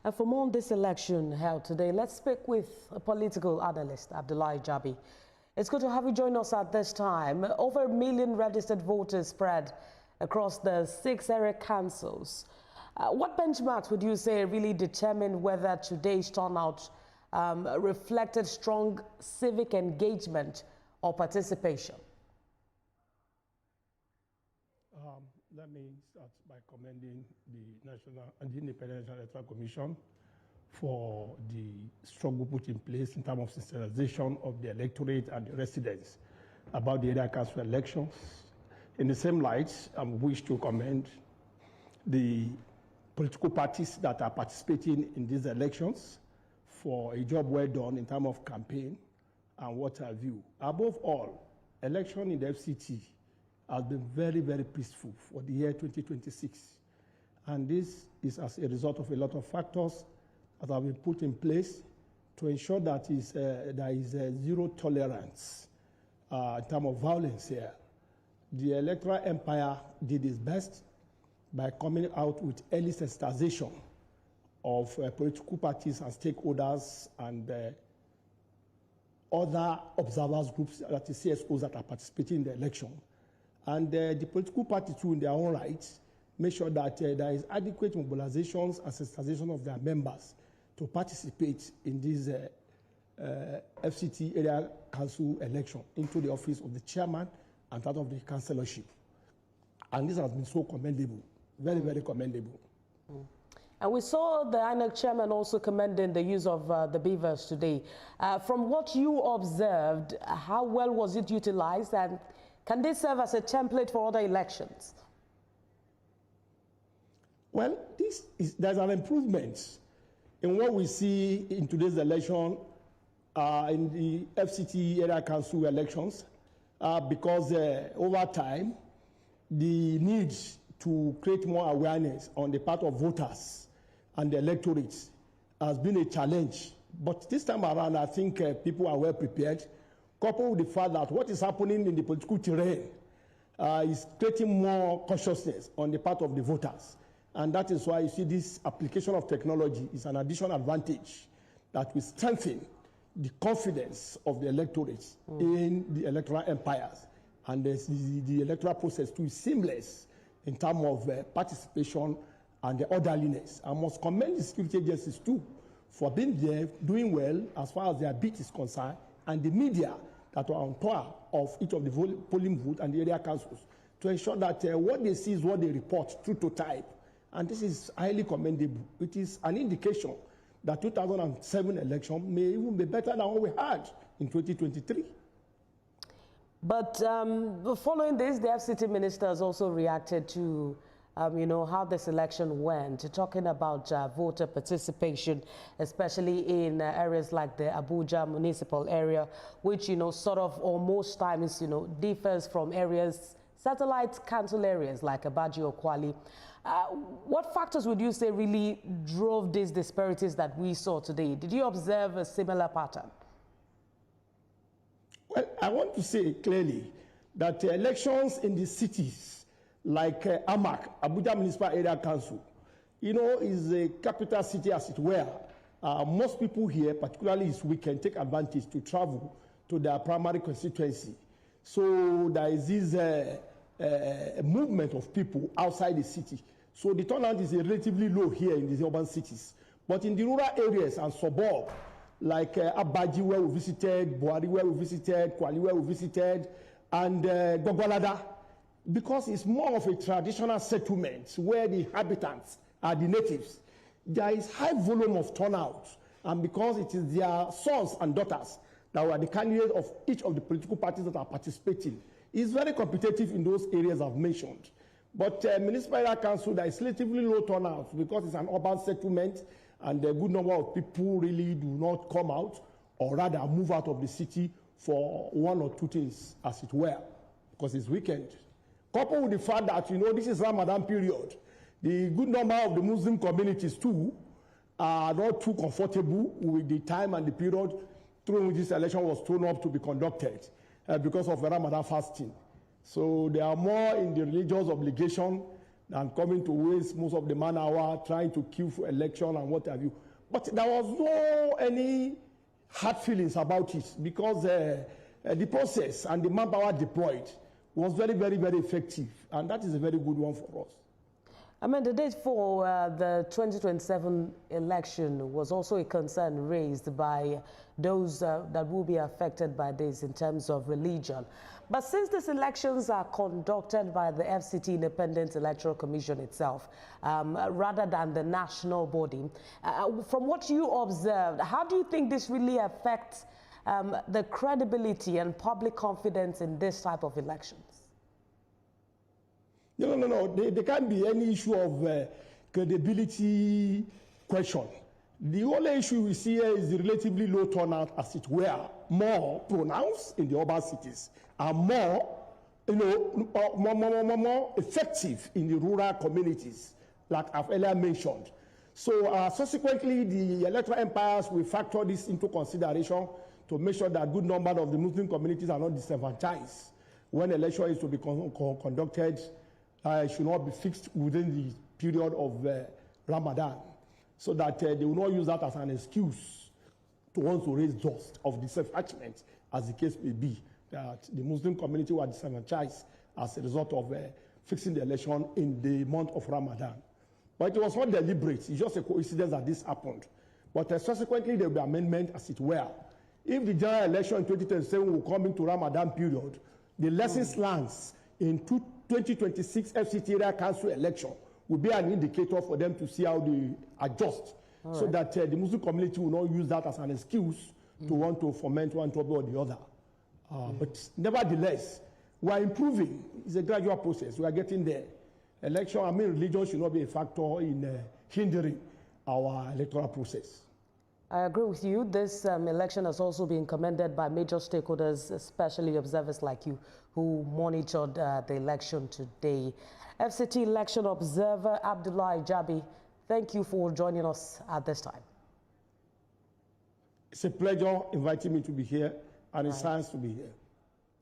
And for more on this election held today, let's speak with a political analyst, Abdullahi Jabi. It's good to have you join us at this time. Over 1 million registered voters spread across the 6 area councils. What benchmarks would you say really determined whether today's turnout reflected strong civic engagement or participation? Let me start by commending the National and the Independent Electoral Commission for the struggle put in place in terms of sensitization of the electorate and the residents about the area council elections. In the same light, I wish to commend the political parties that are participating in these elections for a job well done in terms of campaign and what have you. Above all, election in the FCT has been very, very peaceful for the year 2026. And this is as a result of a lot of factors that have been put in place to ensure that there is zero tolerance in terms of violence here. The electoral empire did its best by coming out with early sensitization of political parties and stakeholders and other observers groups, that is CSOs that are participating in the election. And the political parties too, in their own rights, make sure that there is adequate mobilizations and sensitization of their members to participate in this FCT Area Council election into the office of the chairman and that of the councillorship. And this has been so commendable, very, very commendable. And we saw the INEC chairman also commending the use of the beavers today. From what you observed, how well was it utilized, and can this serve as a template for other elections? Well, there's an improvement in what we see in today's election in the FCT Area Council elections because over time, the need to create more awareness on the part of voters and the electorates has been a challenge. But this time around, I think people are well prepared, coupled with the fact that what is happening in the political terrain is creating more consciousness on the part of the voters. And that is why you see this application of technology is an additional advantage that will strengthen the confidence of the electorates in the electoral empires. And the electoral process too is seamless in terms of participation and the orderliness. I must commend the security agencies too for being there, doing well as far as their bit is concerned, and the media that are on top of each of the polling booths and the area councils to ensure that what they see is what they report true to type. And this is highly commendable. It is an indication that 2007 election may even be better than what we had in 2023. But following this, the FCT ministers also reacted to how this election went, talking about voter participation, especially in areas like the Abuja municipal area, which, sort of, or most times, differs from areas, satellite council areas like Abaji or Kwali. What factors would you say really drove these disparities that we saw today? Did you observe a similar pattern? Well, I want to say clearly that elections in the cities like AMAC, Abuja Municipal Area Council, is a capital city as it were. Most people here, particularly this weekend, take advantage to travel to their primary constituency. So there is this movement of people outside the city. So the turnout is relatively low here in these urban cities. But in the rural areas and suburbs, like Abaji where we visited, Buhari where we visited, Kwali where we visited, and Gogolada, because it's more of a traditional settlement where the inhabitants are the natives, there is high volume of turnout. And because it is their sons and daughters that were the candidates of each of the political parties that are participating, it's very competitive in those areas I've mentioned. But Municipal Area Council, there is relatively low turnout because it's an urban settlement and a good number of people really do not come out or rather move out of the city for one or two things, as it were, because it's weekend. Coupled with the fact that, this is Ramadan period, the good number of the Muslim communities too are not too comfortable with the time and the period through which this election was thrown up to be conducted because of the Ramadan fasting. So they are more in the religious obligation than coming to waste most of the man hour trying to queue for election and what have you. But there was no any hard feelings about it because the process and the manpower deployed was very, very, very effective. And that is a very good one for us. I mean, the date for the 2027 election was also a concern raised by those that will be affected by this in terms of religion. But since these elections are conducted by the FCT Independent Electoral Commission itself, rather than the national body, from what you observed, how do you think this really affects the credibility and public confidence in this type of elections? No. There can't be any issue of credibility question. The only issue we see here is the relatively low turnout, as it were, more pronounced in the urban cities, and more, more effective in the rural communities, like I've earlier mentioned. So subsequently, the electoral empires will factor this into consideration to make sure that a good number of the Muslim communities are not disenfranchised when election is to be conducted. It should not be fixed within the period of Ramadan, so that they will not use that as an excuse to want to raise dust of disenfranchisement, as the case may be, that the Muslim community were disenfranchised as a result of fixing the election in the month of Ramadan. But it was not deliberate. It's just a coincidence that this happened. But subsequently, there will be amendment, as it were. If the general election in 2027 will come into Ramadan period, the lessons learned in 2026 FCT Area Council election will be an indicator for them to see how they adjust, so that the Muslim community will not use that as an excuse to want to foment one trouble or the other. But nevertheless, we are improving. It's a gradual process. We are getting there. Religion should not be a factor in hindering our electoral process. I agree with you. This election has also been commended by major stakeholders, especially observers like you, who monitored the election today. FCT election observer Abdullahi Jabi, thank you for joining us at this time. It's a pleasure inviting me to be here, and it's nice to be here.